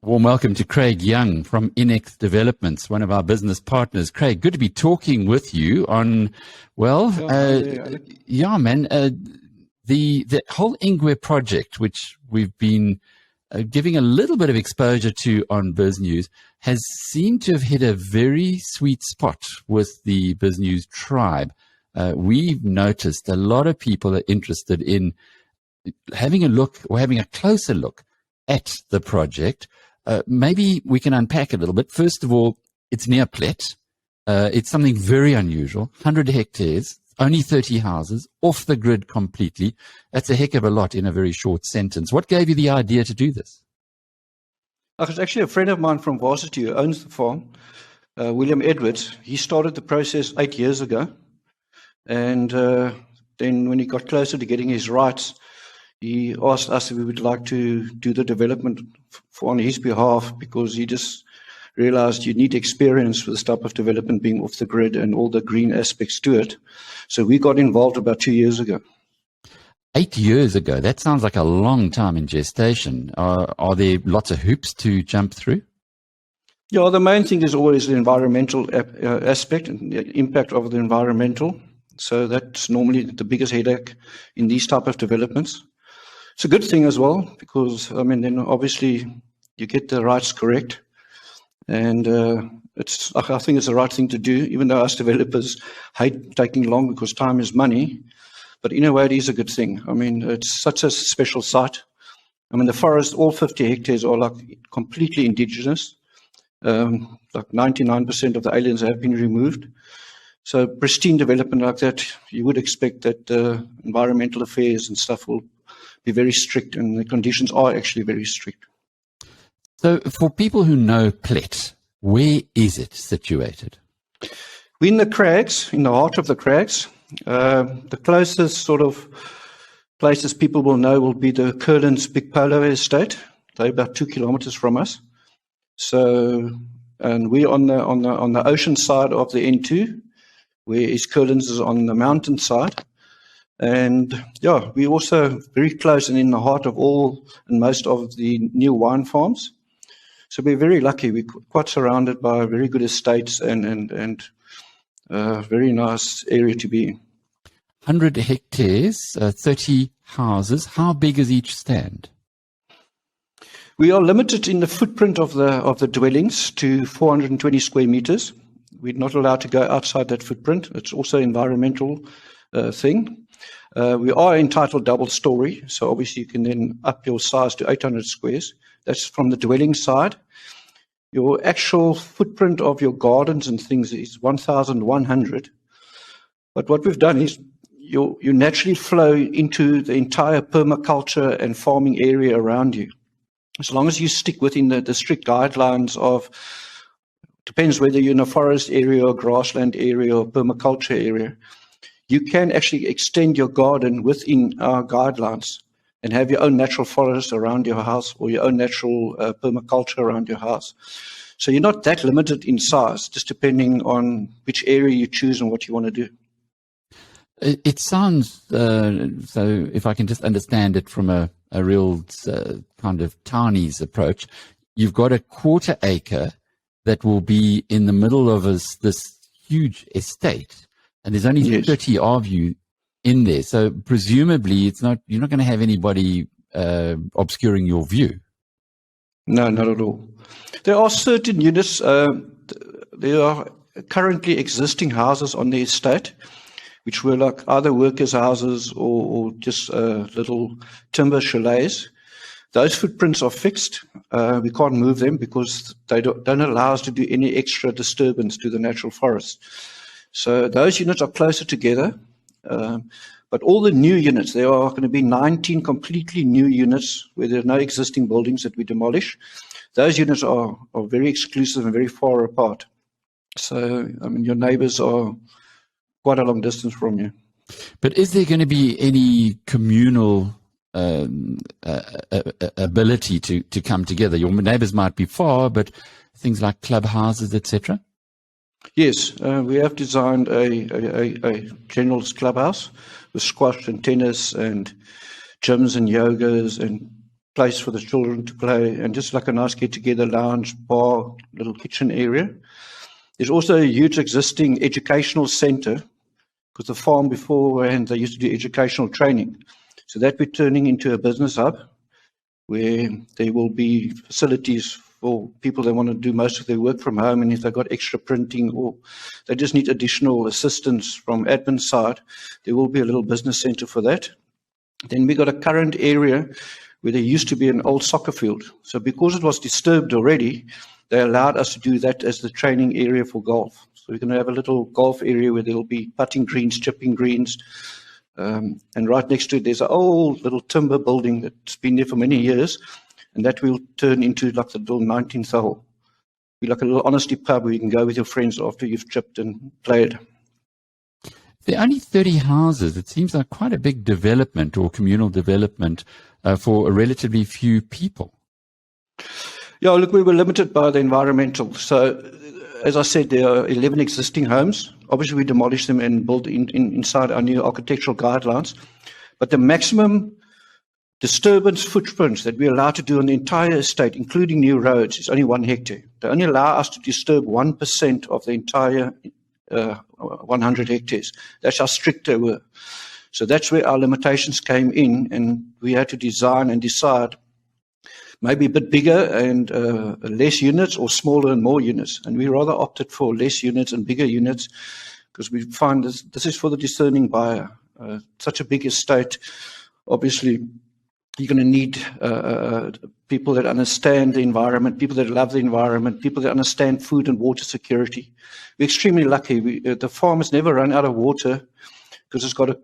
Warm welcome to Craig Young from Inex Developments, one of our business partners. Craig, good to be talking with you on, the whole Ingwe project, which we've been giving a little bit of exposure to on Biz News, has seemed to have hit a very sweet spot with the Biz News tribe. We've noticed a lot of people are interested in having a look or having a closer look at the project. Maybe we can unpack it a little bit. First of all, it's near Plett. It's something very unusual, 100 hectares, only 30 houses, off the grid completely. That's a heck of a lot in a very short sentence. What gave you the idea to do this? It's actually a friend of mine from Varsity who owns the farm, William Edwards. He started the process 8 years ago. And then when he got closer to getting his rights, he asked us if we would like to do the development on his behalf, because he just realized you need experience with this type of development being off the grid and all the green aspects to it. So we got involved about 2 years ago. 8 years ago? That sounds like a long time in gestation. Are there lots of hoops to jump through? Yeah, the main thing is always the environmental aspect and the impact of the environmental. So that's normally the biggest headache in these type of developments. It's a good thing as well, because, then obviously you get the rights correct. And I think it's the right thing to do, even though us developers hate taking long because time is money. But in a way, it is a good thing. It's such a special site. The forest, all 50 hectares are like completely indigenous. Like 99% of the aliens have been removed. So pristine development like that, you would expect that environmental affairs and stuff will be very strict, and the conditions are actually very strict. So for people who know Plett, where is it situated? We're in the Crags, in the heart of the Crags. The closest sort of places people will know will be the Curlin's Big Polo Estate. They're about 2 kilometers from us. So, and we're on the ocean side of the N2, whereas Curlin's is on the mountain side. And yeah, we're also very close and in the heart of all and most of the new wine farms. So we're very lucky. We're quite surrounded by very good estates and very nice area to be in. 100 hectares, 30 houses. How big is each stand? We are limited in the footprint of the dwellings to 420 square meters. We're not allowed to go outside that footprint. It's also an environmental thing. We are entitled double story, so obviously you can then up your size to 800 squares. That's from the dwelling side. Your actual footprint of your gardens and things is 1,100. But what we've done is you naturally flow into the entire permaculture and farming area around you. As long as you stick within the strict guidelines of, depends whether you're in a forest area or grassland area or permaculture area, you can actually extend your garden within our guidelines and have your own natural forest around your house or your own natural permaculture around your house. So you're not that limited in size, just depending on which area you choose and what you want to do. It sounds, so if I can just understand it from a real kind of townies approach, you've got a 1/4 acre that will be in the middle of this huge estate. And there's only Yes. 30 of you in there. So presumably you're not going to have anybody obscuring your view. No, not at all. There are certain units, there are currently existing houses on the estate, which were like either workers' houses or just little timber chalets. Those footprints are fixed. We can't move them because they don't allow us to do any extra disturbance to the natural forest. So those units are closer together. But all the new units, there are going to be 19 completely new units where there are no existing buildings that we demolish. Those units are very exclusive and very far apart. So, your neighbors are quite a long distance from you. But is there going to be any communal ability to come together? Your neighbors might be far, but things like clubhouses, etc.? Yes, we have designed a generalist clubhouse with squash and tennis and gyms and yogas and place for the children to play, and just like a nice get-together lounge, bar, little kitchen area. There's also a huge existing educational centre, because the farm beforehand, they used to do educational training. So that we're turning into a business hub, where there will be facilities for people that want to do most of their work from home, and if they've got extra printing or they just need additional assistance from admin side, there will be a little business centre for that. Then we got a current area where there used to be an old soccer field. So because it was disturbed already, they allowed us to do that as the training area for golf. So we're going to have a little golf area where there will be putting greens, chipping greens. And right next to it, there's an old little timber building that's been there for many years. And that will turn into like the little 19th hole. Be like a little honesty pub where you can go with your friends after you've chipped and played. There are only 30 houses. It seems like quite a big development or communal development for a relatively few people. Yeah, look, we were limited by the environmental. So, as I said, there are 11 existing homes. Obviously, we demolished them and built inside our new architectural guidelines. But the maximum disturbance footprint that we're allowed to do on the entire estate, including new roads, is only 1 hectare. They only allow us to disturb 1% of the entire 100 hectares. That's how strict they were. So that's where our limitations came in, and we had to design and decide maybe a bit bigger and less units, or smaller and more units. And we rather opted for less units and bigger units, because we find this is for the discerning buyer. Such a big estate, obviously, you're going to need people that understand the environment, people that love the environment, people that understand food and water security. We're extremely lucky. The farm has never run out of water, because it's got a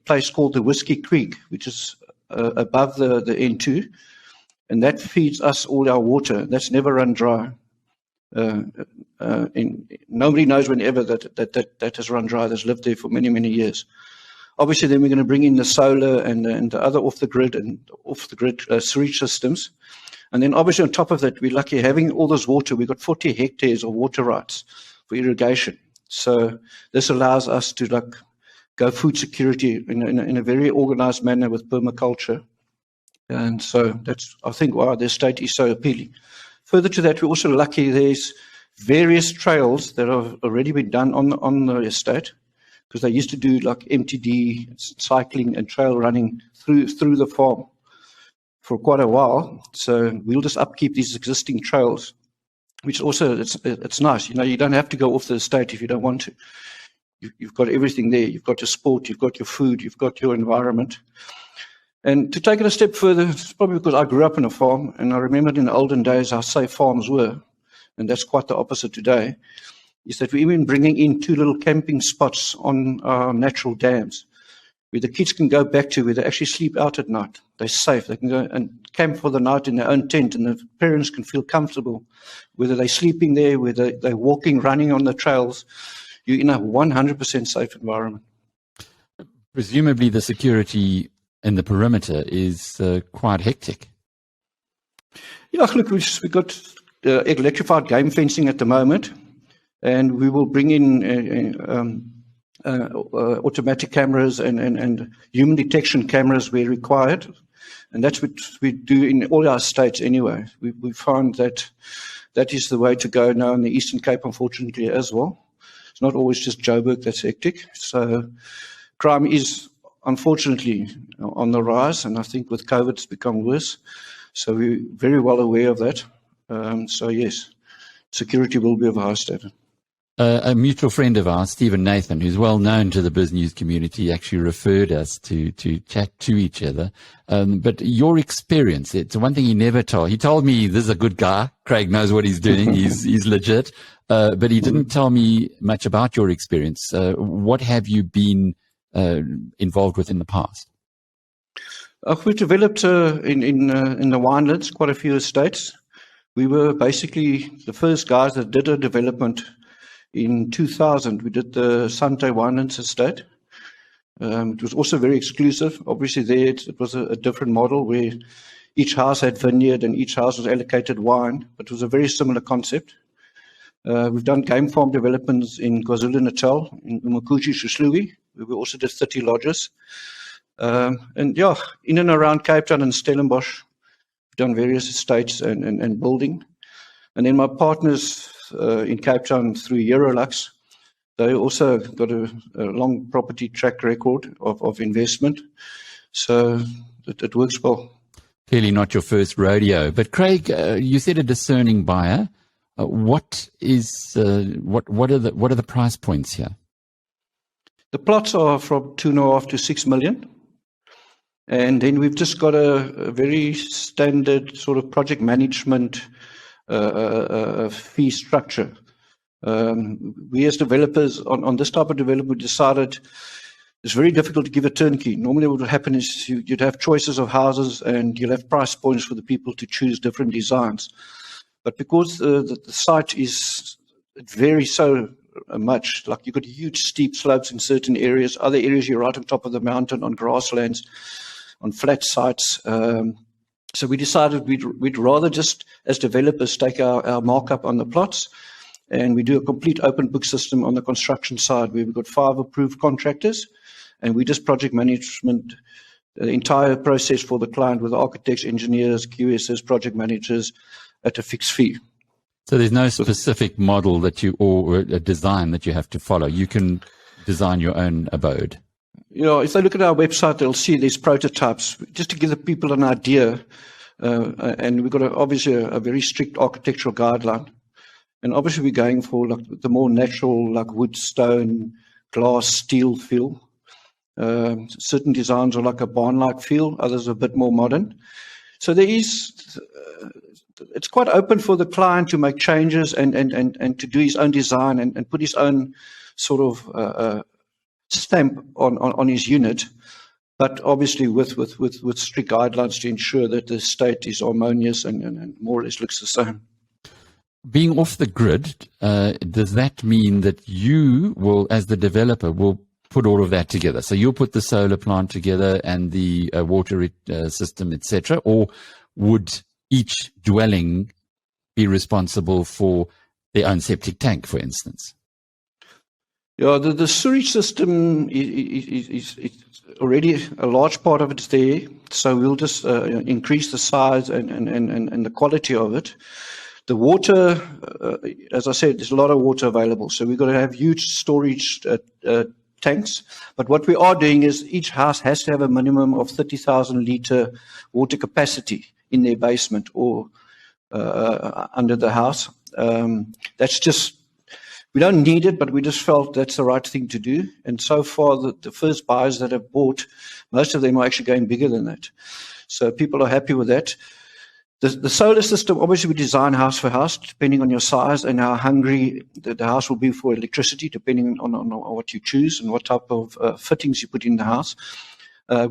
place called the Whiskey Creek, which is above the N2, and that feeds us all our water. That's never run dry. Nobody knows whenever that has run dry. That's lived there for many, many years. Obviously, then we're going to bring in the solar and the other off-the-grid sewage systems. And then obviously on top of that, we're lucky having all this water. We've got 40 hectares of water rights for irrigation. So this allows us to go food security in a very organized manner with permaculture. And so that's, I think, why the estate is so appealing. Further to that, we're also lucky there's various trails that have already been done on the estate, because they used to do like MTD, cycling and trail running through the farm for quite a while. So we'll just upkeep these existing trails, which also, it's nice. You don't have to go off the estate if you don't want to. You've got everything there. You've got your sport, you've got your food, you've got your environment. And to take it a step further, it's probably because I grew up on a farm, and I remembered in the olden days how safe farms were, and that's quite the opposite today, is that we're even bringing in 2 little camping spots on our natural dams, where the kids can go back to, where they actually sleep out at night. They're safe. They can go and camp for the night in their own tent, and the parents can feel comfortable, whether they're sleeping there, whether they're walking, running on the trails. You're in a 100% safe environment. Presumably the security in the perimeter is quite hectic. Yeah, look, we've got electrified game fencing at the moment, and we will bring in automatic cameras and human detection cameras where required. And that's what we do in all our states anyway. We find that is the way to go now in the Eastern Cape, unfortunately, as well. It's not always just Joburg that's hectic. So crime is, unfortunately, on the rise, and I think with COVID it's become worse. So we're very well aware of that. So yes, security will be of a high standard. A mutual friend of ours, Stephen Nathan, who's well known to the BizNews community, actually referred us to chat to each other. But your experience, it's one thing he never told. He told me this is a good guy. Craig knows what he's doing. He's legit. But he didn't tell me much about your experience. What have you been involved with in the past? We've developed in the winelands quite a few estates. We were basically the first guys that did a development in 2000. We did the Sante Winelands estate. It was also very exclusive. Obviously there it was a different model where each house had vineyard and each house was allocated wine, but it was a very similar concept. We've done game farm developments in KwaZulu-Natal, in Umakuchi, Shushluwi, where we also did 30 lodges. And yeah, in and around Cape Town and Stellenbosch, done various estates and building. And then my partners in Cape Town through Eurolux, they also got a long property track record of investment. So it works well. Clearly not your first rodeo. But Craig, you said a discerning buyer. What are the price points here? The plots are from 2.5 to 6 million. And then we've just got a very standard sort of project management fee structure. We as developers on this type of development decided it's very difficult to give a turnkey. Normally what would happen is you'd have choices of houses and you'll have price points for the people to choose different designs. But because the site it varies so much, like you've got huge steep slopes in certain areas, other areas you're right on top of the mountain on grasslands, on flat sites. So we decided we'd rather just, as developers, take our markup on the plots, and we do a complete open book system on the construction side. We've got 5 approved contractors, and we just project management the entire process for the client with architects, engineers, QSs, project managers at a fixed fee. So there's no specific model or a design that you have to follow. You can design your own abode. If they look at our website, they'll see these prototypes, just to give the people an idea. And we've got obviously a very strict architectural guideline. And obviously we're going for like the more natural, like wood, stone, glass, steel feel. Certain designs are like a barn-like feel, others are a bit more modern. So it's quite open for the client to make changes and to do his own design and put his own sort of stamp on his unit, but obviously with strict guidelines to ensure that the estate is harmonious and more or less looks the same. Being off the grid, does that mean that you will, as the developer, will put all of that together? So you'll put the solar plant together and the water system, etc., or would each dwelling be responsible for their own septic tank, for instance? Yeah, the sewage system is already a large part of it's there, so we'll just increase the size and the quality of it. The water, as I said, there's a lot of water available, so we've got to have huge storage tanks. But what we are doing is each house has to have a minimum of 30,000 litre water capacity in their basement or under the house. That's just, we don't need it, but we just felt that's the right thing to do. And so far, the first buyers that have bought, most of them are actually going bigger than that. So people are happy with that. The solar system, obviously we design house for house, depending on your size and how hungry the house will be for electricity, depending on what you choose and what type of fittings you put in the house.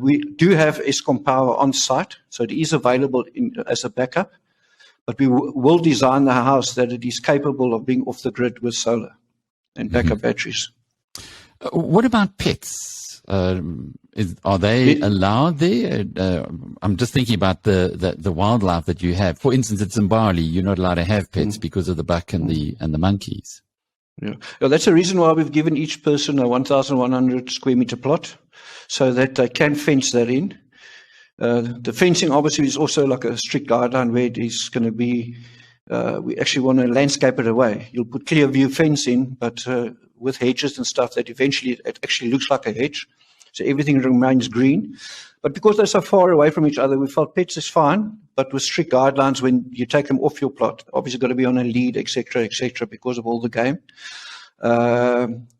We do have Eskom power on site, so it is available as a backup, but we will design the house that it is capable of being off the grid with solar and backup batteries. What about pets? Are they allowed there? I'm just thinking about the wildlife that you have. For instance, at Zimbabwe, you're not allowed to have pets because of the buck and the monkeys. Yeah, that's the reason why we've given each person a 1,100 square meter plot, so that they can fence that in. The fencing obviously is also like a strict guideline where it is going to be, we actually want to landscape it away. You'll put clear view fence in, but with hedges and stuff that eventually it actually looks like a hedge. So everything remains green. But because they're so far away from each other, we felt pets is fine, but with strict guidelines when you take them off your plot. Obviously got to be on a lead, etc., because of all the game.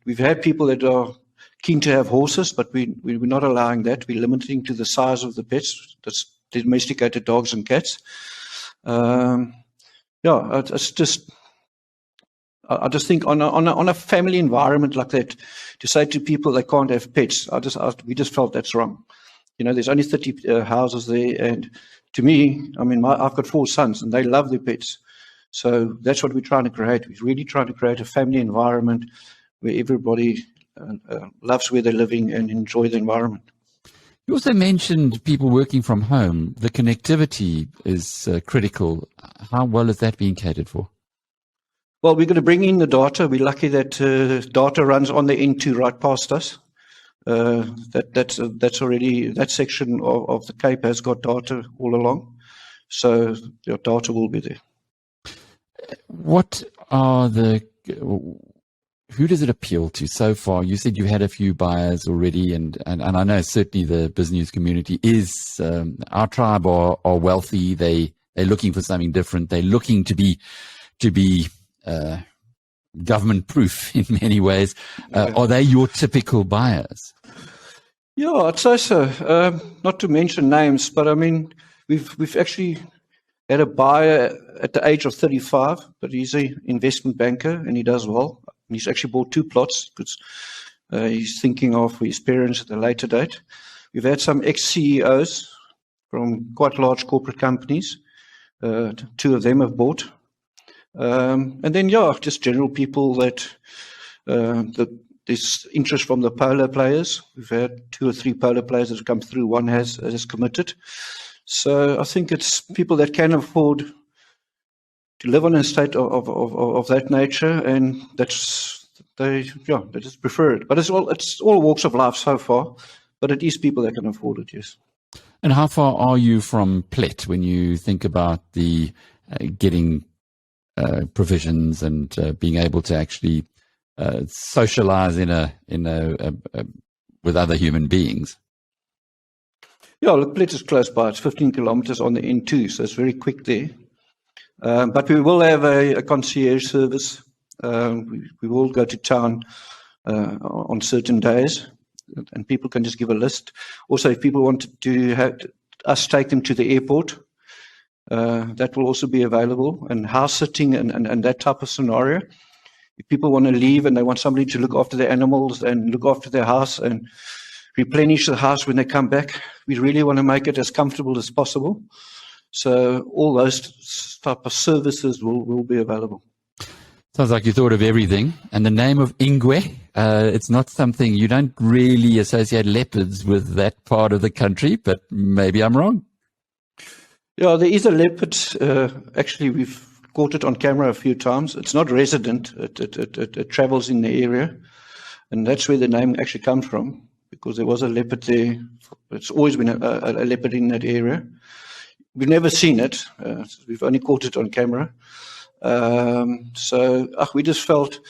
We've had people that are keen to have horses, but we're not allowing that. We're limiting to the size of the pets. That's domesticated dogs and cats. It's just, I just think on a family environment like that, to say to people they can't have pets, we just felt that's wrong. There's only 30 houses there, and to me, I mean, I've got 4 sons, and they love their pets. So that's what we're trying to create. We're really trying to create a family environment where everybody loves where they're living and enjoy the environment. You also mentioned people working from home. The connectivity is critical. How well is that being catered for? Well, we're going to bring in the data. We're lucky that data runs on the N2 right past us. That's already, that section of the Cape has got data all along. So your data will be there. What are who does it appeal to so far? You said you had a few buyers already, and I know certainly the business community is, our tribe are wealthy. They're looking for something different. They're looking to be government proof in many ways. Are they your typical buyers? Yeah, I'd say so. Not to mention names, but I mean, we've actually had a buyer at the age of 35, but he's an investment banker and he does well. He's actually bought 2 plots because he's thinking of his parents at a later date. We've had some ex-CEOs from quite large corporate companies. 2 of them have bought. And then, just general people that there's interest from the polo players. We've had 2 or 3 polo players that have come through. One has committed. So I think it's people that can afford to live on an estate of that nature, and they just prefer it. But it's all walks of life so far. But it is people that can afford it, yes. And how far are you from Plett when you think about the getting provisions and being able to actually socialize with other human beings? Yeah, look, Plett is close by. It's 15 kilometers on the N2, so it's very quick there. But we will have a concierge service. We will go to town on certain days, and people can just give a list. Also, if people want to have us take them to the airport, that will also be available. And house sitting and that type of scenario. If people want to leave and they want somebody to look after their animals and look after their house and replenish the house when they come back, we really want to make it as comfortable as possible. So all those type of services will be available. Sounds like you thought of everything. And the name of Ingwe, it's not something, you don't really associate leopards with that part of the country, but maybe I'm wrong. Yeah, there is a leopard. Actually, we've caught it on camera a few times. It's not resident. It travels in the area. And that's where the name actually comes from, because there was a leopard there. It's always been a leopard in that area. We've never seen it. We've only caught it on camera. So we just felt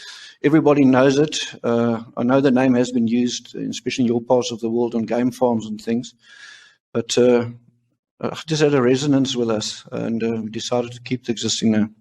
everybody knows it. I know the name has been used, especially in your parts of the world, on game farms and things. But just had a resonance with us, and we decided to keep the existing name.